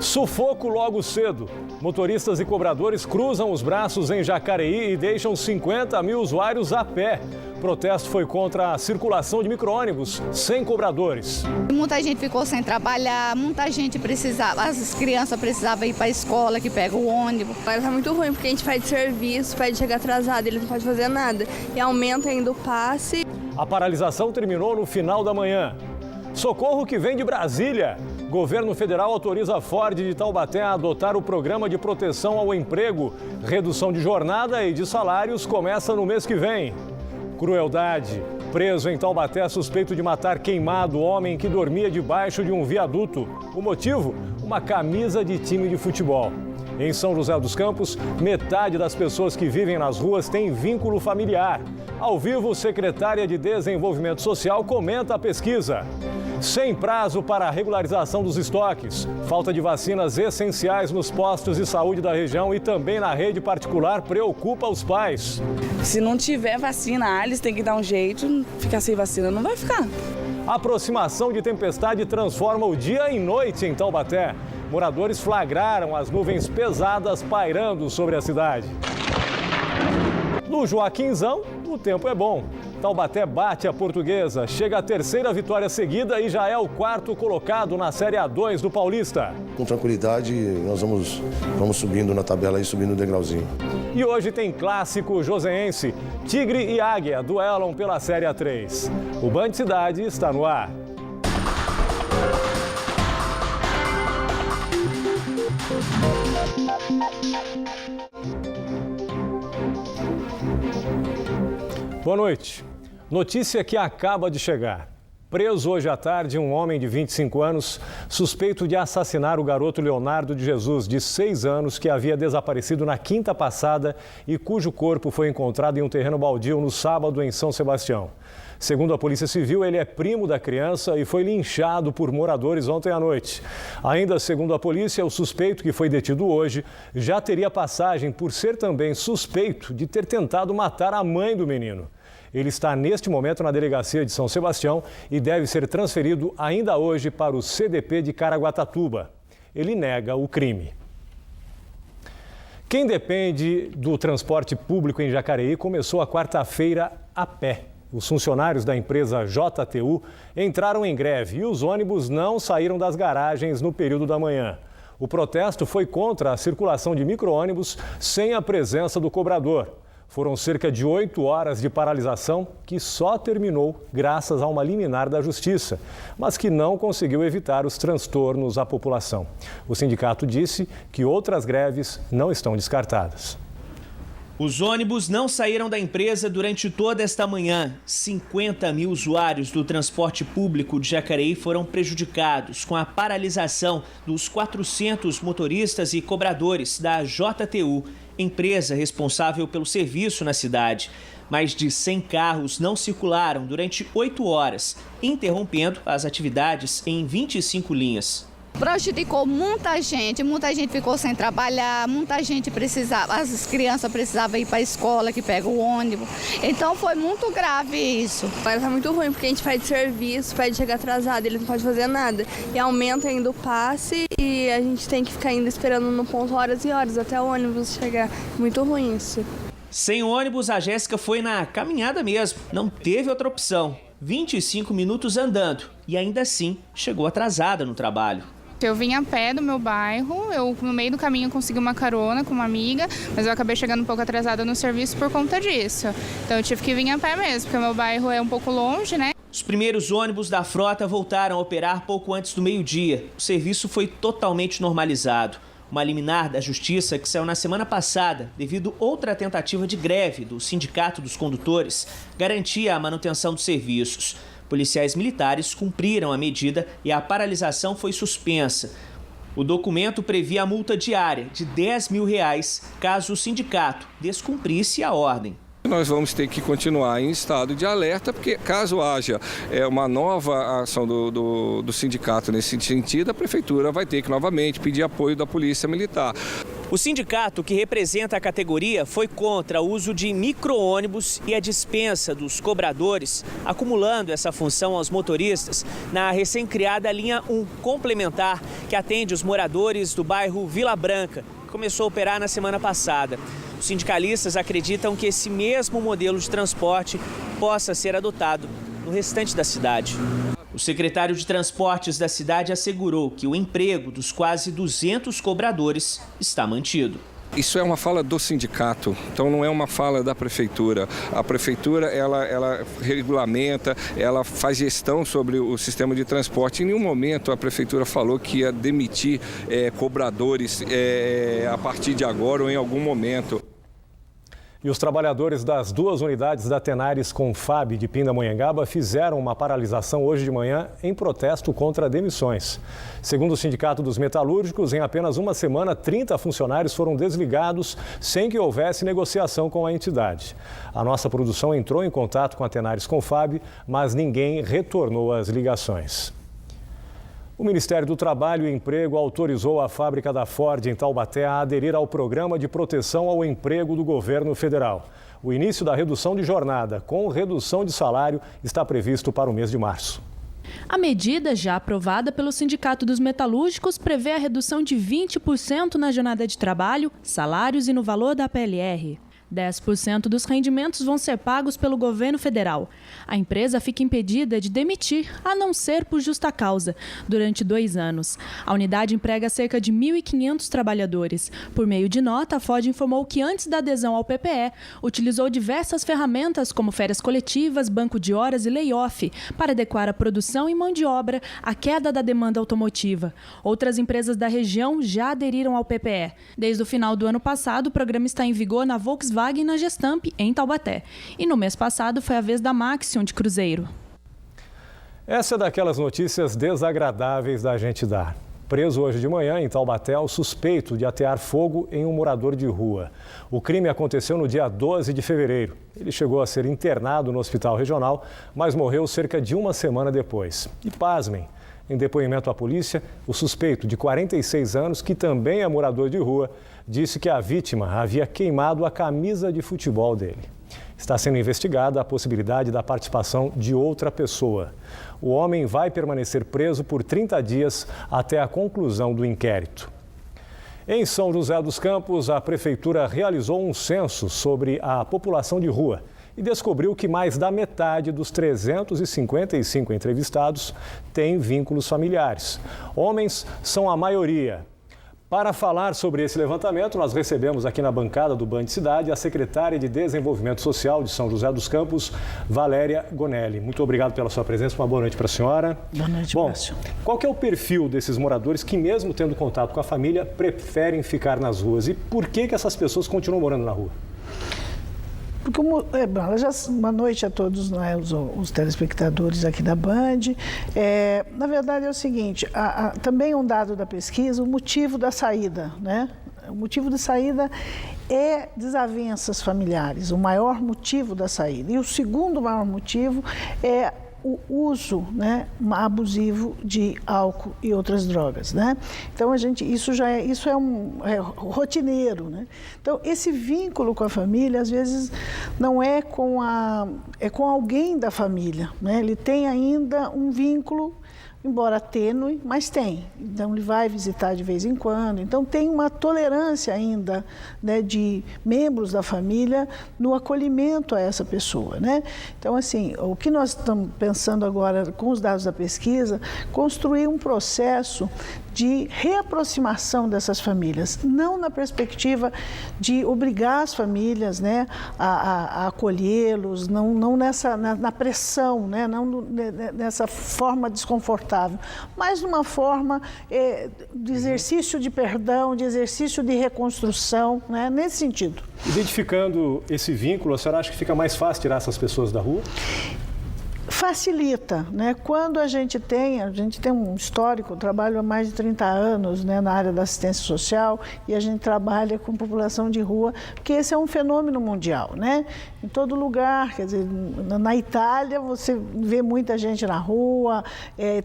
Sufoco logo cedo. Motoristas e cobradores cruzam os braços em Jacareí e deixam 50 mil usuários a pé. O protesto foi contra a circulação de micro-ônibus sem cobradores. Muita gente ficou sem trabalhar, muita gente precisava, as crianças precisavam ir para a escola, que pega o ônibus. Agora tá muito ruim, porque a gente pede serviço, pede chegar atrasado, ele não pode fazer nada. E aumenta ainda o passe. A paralisação terminou no final da manhã. Socorro que vem de Brasília. Governo federal autoriza a Ford de Taubaté a adotar o programa de proteção ao emprego. Redução de jornada e de salários começa no mês que vem. Crueldade. Preso em Taubaté suspeito de matar queimado homem que dormia debaixo de um viaduto. O motivo? Uma camisa de time de futebol. Em São José dos Campos, metade das pessoas que vivem nas ruas tem vínculo familiar. Ao vivo, secretária de Desenvolvimento Social comenta a pesquisa. Sem prazo para a regularização dos estoques. Falta de vacinas essenciais nos postos de saúde da região e também na rede particular preocupa os pais. Se não tiver vacina, a Alice tem que dar um jeito, ficar sem vacina não vai ficar. A aproximação de tempestade transforma o dia em noite em Taubaté. Moradores flagraram as nuvens pesadas pairando sobre a cidade. No Joaquinzão, o tempo é bom. Taubaté bate a Portuguesa, chega à terceira vitória seguida e já é o quarto colocado na Série A2 do Paulista. Com tranquilidade, nós vamos subindo na tabela e subindo o degrauzinho. E hoje tem clássico joseense. Tigre e Águia duelam pela Série A3. O Band Cidade está no ar. Boa noite. Notícia que acaba de chegar. Preso hoje à tarde um homem de 25 anos, suspeito de assassinar o garoto Leonardo de Jesus, de 6 anos, que havia desaparecido na quinta passada e cujo corpo foi encontrado em um terreno baldio no sábado em São Sebastião. Segundo a Polícia Civil, ele é primo da criança e foi linchado por moradores ontem à noite. Ainda segundo a polícia, o suspeito que foi detido hoje já teria passagem por ser também suspeito de ter tentado matar a mãe do menino. Ele está neste momento na delegacia de São Sebastião e deve ser transferido ainda hoje para o CDP de Caraguatatuba. Ele nega o crime. Quem depende do transporte público em Jacareí começou a quarta-feira a pé. Os funcionários da empresa JTU entraram em greve e os ônibus não saíram das garagens no período da manhã. O protesto foi contra a circulação de micro-ônibus sem a presença do cobrador. Foram cerca de 8 horas de paralisação que só terminou graças a uma liminar da Justiça, mas que não conseguiu evitar os transtornos à população. O sindicato disse que outras greves não estão descartadas. Os ônibus não saíram da empresa durante toda esta manhã. 50 mil usuários do transporte público de Jacareí foram prejudicados com a paralisação dos 400 motoristas e cobradores da JTU, empresa responsável pelo serviço na cidade. Mais de 100 carros não circularam durante 8 horas, interrompendo as atividades em 25 linhas. Prejudicou muita gente ficou sem trabalhar, muita gente precisava, as crianças precisavam ir para a escola, que pega o ônibus. Então foi muito grave isso. Agora tá muito ruim, porque a gente pede serviço, pede chegar atrasado, ele não pode fazer nada. E aumenta ainda o passe e a gente tem que ficar ainda esperando no ponto horas e horas até o ônibus chegar. Muito ruim isso. Sem ônibus, a Jéssica foi na caminhada mesmo, não teve outra opção. 25 minutos andando e ainda assim chegou atrasada no trabalho. Eu vim a pé do meu bairro, no meio do caminho consegui uma carona com uma amiga, mas eu acabei chegando um pouco atrasada no serviço por conta disso. Então eu tive que vir a pé mesmo, porque o meu bairro é um pouco longe, né? Os primeiros ônibus da frota voltaram a operar pouco antes do meio-dia. O serviço foi totalmente normalizado. Uma liminar da Justiça que saiu na semana passada, devido a outra tentativa de greve do Sindicato dos Condutores, garantia a manutenção dos serviços. Policiais militares cumpriram a medida e a paralisação foi suspensa. O documento previa a multa diária de R$10 mil caso o sindicato descumprisse a ordem. Nós vamos ter que continuar em estado de alerta, porque caso haja uma nova ação do sindicato nesse sentido, a prefeitura vai ter que novamente pedir apoio da Polícia Militar. O sindicato que representa a categoria foi contra o uso de micro-ônibus e a dispensa dos cobradores, acumulando essa função aos motoristas na recém-criada linha 1 complementar, que atende os moradores do bairro Vila Branca, que começou a operar na semana passada. Os sindicalistas acreditam que esse mesmo modelo de transporte possa ser adotado no restante da cidade. O secretário de Transportes da cidade assegurou que o emprego dos quase 200 cobradores está mantido. Isso é uma fala do sindicato, então não é uma fala da prefeitura. A prefeitura, ela regulamenta, ela faz gestão sobre o sistema de transporte. Em nenhum momento a prefeitura falou que ia demitir cobradores a partir de agora ou em algum momento. E os trabalhadores das 2 unidades da Tenares Confab de Pindamonhangaba fizeram uma paralisação hoje de manhã em protesto contra demissões. Segundo o Sindicato dos Metalúrgicos, em apenas uma semana, 30 funcionários foram desligados sem que houvesse negociação com a entidade. A nossa produção entrou em contato com a Tenares Confab, mas ninguém retornou às ligações. O Ministério do Trabalho e Emprego autorizou a fábrica da Ford em Taubaté a aderir ao Programa de Proteção ao Emprego do Governo Federal. O início da redução de jornada com redução de salário está previsto para o mês de março. A medida, já aprovada pelo Sindicato dos Metalúrgicos, prevê a redução de 20% na jornada de trabalho, salários e no valor da PLR. 10% dos rendimentos vão ser pagos pelo governo federal. A empresa fica impedida de demitir, a não ser por justa causa, durante 2 anos. A unidade emprega cerca de 1.500 trabalhadores. Por meio de nota, a Ford informou que antes da adesão ao PPE, utilizou diversas ferramentas como férias coletivas, banco de horas e layoff, para adequar a produção e mão de obra à queda da demanda automotiva. Outras empresas da região já aderiram ao PPE. Desde o final do ano passado, o programa está em vigor na Volkswagen e na Gestamp, em Taubaté. E no mês passado foi a vez da Maxion de Cruzeiro. Essa é daquelas notícias desagradáveis da gente dar. Preso hoje de manhã em Taubaté o suspeito de atear fogo em um morador de rua. O crime aconteceu no dia 12 de fevereiro. Ele chegou a ser internado no hospital regional, mas morreu cerca de uma semana depois. E pasmem, em depoimento à polícia, o suspeito de 46 anos, que também é morador de rua, disse que a vítima havia queimado a camisa de futebol dele. Está sendo investigada a possibilidade da participação de outra pessoa. O homem vai permanecer preso por 30 dias até a conclusão do inquérito. Em São José dos Campos, a prefeitura realizou um censo sobre a população de rua e descobriu que mais da metade dos 355 entrevistados têm vínculos familiares. Homens são a maioria. Para falar sobre esse levantamento, nós recebemos aqui na bancada do Band Cidade a secretária de Desenvolvimento Social de São José dos Campos, Valéria Gonelli. Muito obrigado pela sua presença, uma boa noite para a senhora. Boa noite, Márcio. Qual que é o perfil desses moradores que, mesmo tendo contato com a família, preferem ficar nas ruas? E por que essas pessoas continuam morando na rua? Porque, boa noite a todos, né, os telespectadores aqui da Band. Na verdade é o seguinte, também um dado da pesquisa, o motivo da saída, né? O motivo de saída é desavenças familiares, o maior motivo da saída. E o segundo maior motivo é o uso, né, abusivo de álcool e outras drogas, né? Então isso é rotineiro, né? Então esse vínculo com a família às vezes não é com alguém da família, né? Ele tem ainda um vínculo, embora tênue, mas tem. Então, ele vai visitar de vez em quando. Então, tem uma tolerância ainda, né, de membros da família no acolhimento a essa pessoa, né? Então, assim, o que nós estamos pensando agora com os dados da pesquisa, construir um processo de reaproximação dessas famílias, não na perspectiva de obrigar as famílias, né, a acolhê-los, não na pressão, né, não nessa forma desconfortável, mas numa forma de exercício de perdão, de exercício de reconstrução, né, nesse sentido. Identificando esse vínculo, a senhora acha que fica mais fácil tirar essas pessoas da rua? facilita, né? Quando a gente tem um histórico, eu trabalho há mais de 30 anos, né, na área da assistência social, e a gente trabalha com população de rua, porque esse é um fenômeno mundial, né? Em todo lugar, quer dizer, na Itália você vê muita gente na rua,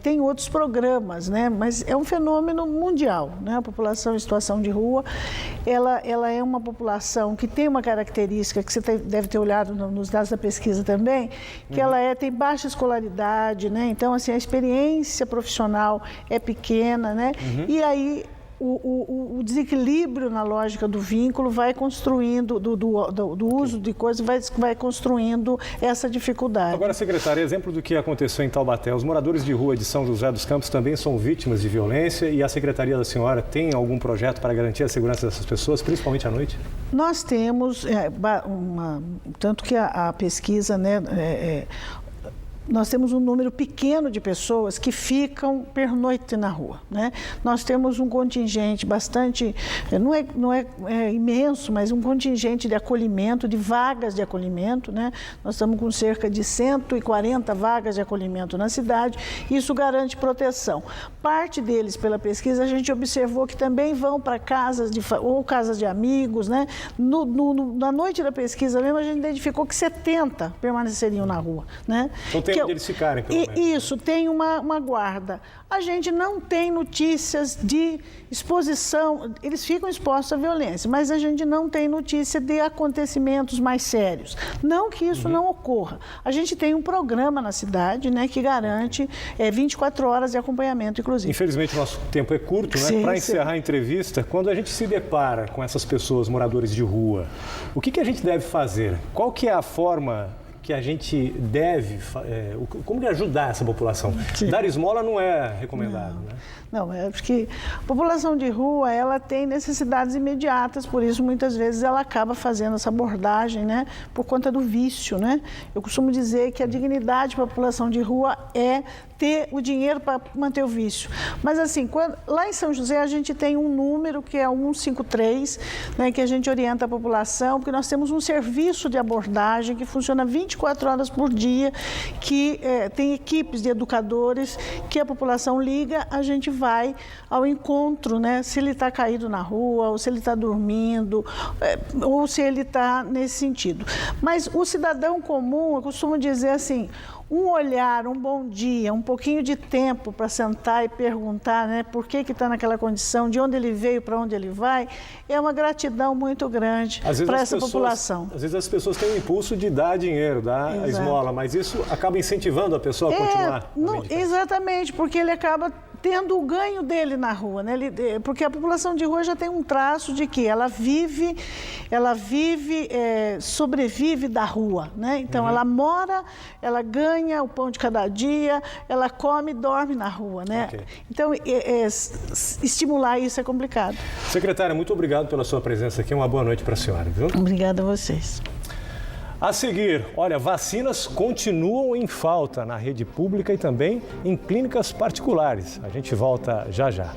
tem outros programas, né? Mas é um fenômeno mundial, né? A população em situação de rua, ela é uma população que tem uma característica que você deve ter olhado nos dados da pesquisa também, que ela tem baixa escolaridade, né? Então, assim, a experiência profissional é pequena, né? E aí o desequilíbrio na lógica do vínculo vai construindo, do uso de coisas, vai construindo essa dificuldade. Agora, secretária, exemplo do que aconteceu em Taubaté. Os moradores de rua de São José dos Campos também são vítimas de violência e a Secretaria da Senhora tem algum projeto para garantir a segurança dessas pessoas, principalmente à noite? Nós temos, tanto que a pesquisa, né, nós temos um número pequeno de pessoas que ficam pernoite na rua, né? Nós temos um contingente bastante, não é imenso, mas um contingente de acolhimento, de vagas de acolhimento, né? Nós estamos com cerca de 140 vagas de acolhimento na cidade, isso garante proteção. Parte deles, pela pesquisa, a gente observou que também vão para casas de amigos, né? Na noite da pesquisa mesmo, a gente identificou que 70 permaneceriam na rua, né? Então tem onde eles ficarem, pelo menos. Isso, tem uma guarda. A gente não tem notícias de exposição, eles ficam expostos à violência, mas a gente não tem notícia de acontecimentos mais sérios. Não que isso não ocorra. A gente tem um programa na cidade, né, que garante 24 horas de acompanhamento, inclusive. Infelizmente, o nosso tempo é curto, né? Para encerrar a entrevista, quando a gente se depara com essas pessoas, moradores de rua, o que a gente deve fazer? Qual que é a forma que a gente deve, como ajudar essa população? Dar esmola não é recomendado, né? Não, é porque a população de rua, ela tem necessidades imediatas, por isso muitas vezes ela acaba fazendo essa abordagem, né, por conta do vício, né? Eu costumo dizer que a dignidade da população de rua é ter o dinheiro para manter o vício. Mas assim, lá em São José a gente tem um número que é o 153, né, que a gente orienta a população, porque nós temos um serviço de abordagem que funciona 24 horas por dia, que tem equipes de educadores que a população liga, a gente vai ao encontro, né? Se ele está caído na rua, ou se ele está dormindo, ou se ele está nesse sentido. Mas o cidadão comum, eu costumo dizer assim, um olhar, um bom dia, um pouquinho de tempo para sentar e perguntar, né, por que está naquela condição, de onde ele veio, para onde ele vai, é uma gratidão muito grande para essa população. Às vezes as pessoas têm o impulso de dar dinheiro, dar a esmola, mas isso acaba incentivando a pessoa a continuar. Exatamente, porque ele acaba tendo o ganho dele na rua, né? Porque a população de rua já tem um traço de que ela sobrevive da rua, né? Então ela mora, ela ganha o pão de cada dia, ela come e dorme na rua, né? Então estimular isso é complicado. Secretária, muito obrigado pela sua presença aqui, uma boa noite para a senhora, viu? Obrigada a vocês. A seguir, olha, vacinas continuam em falta na rede pública e também em clínicas particulares. A gente volta já já.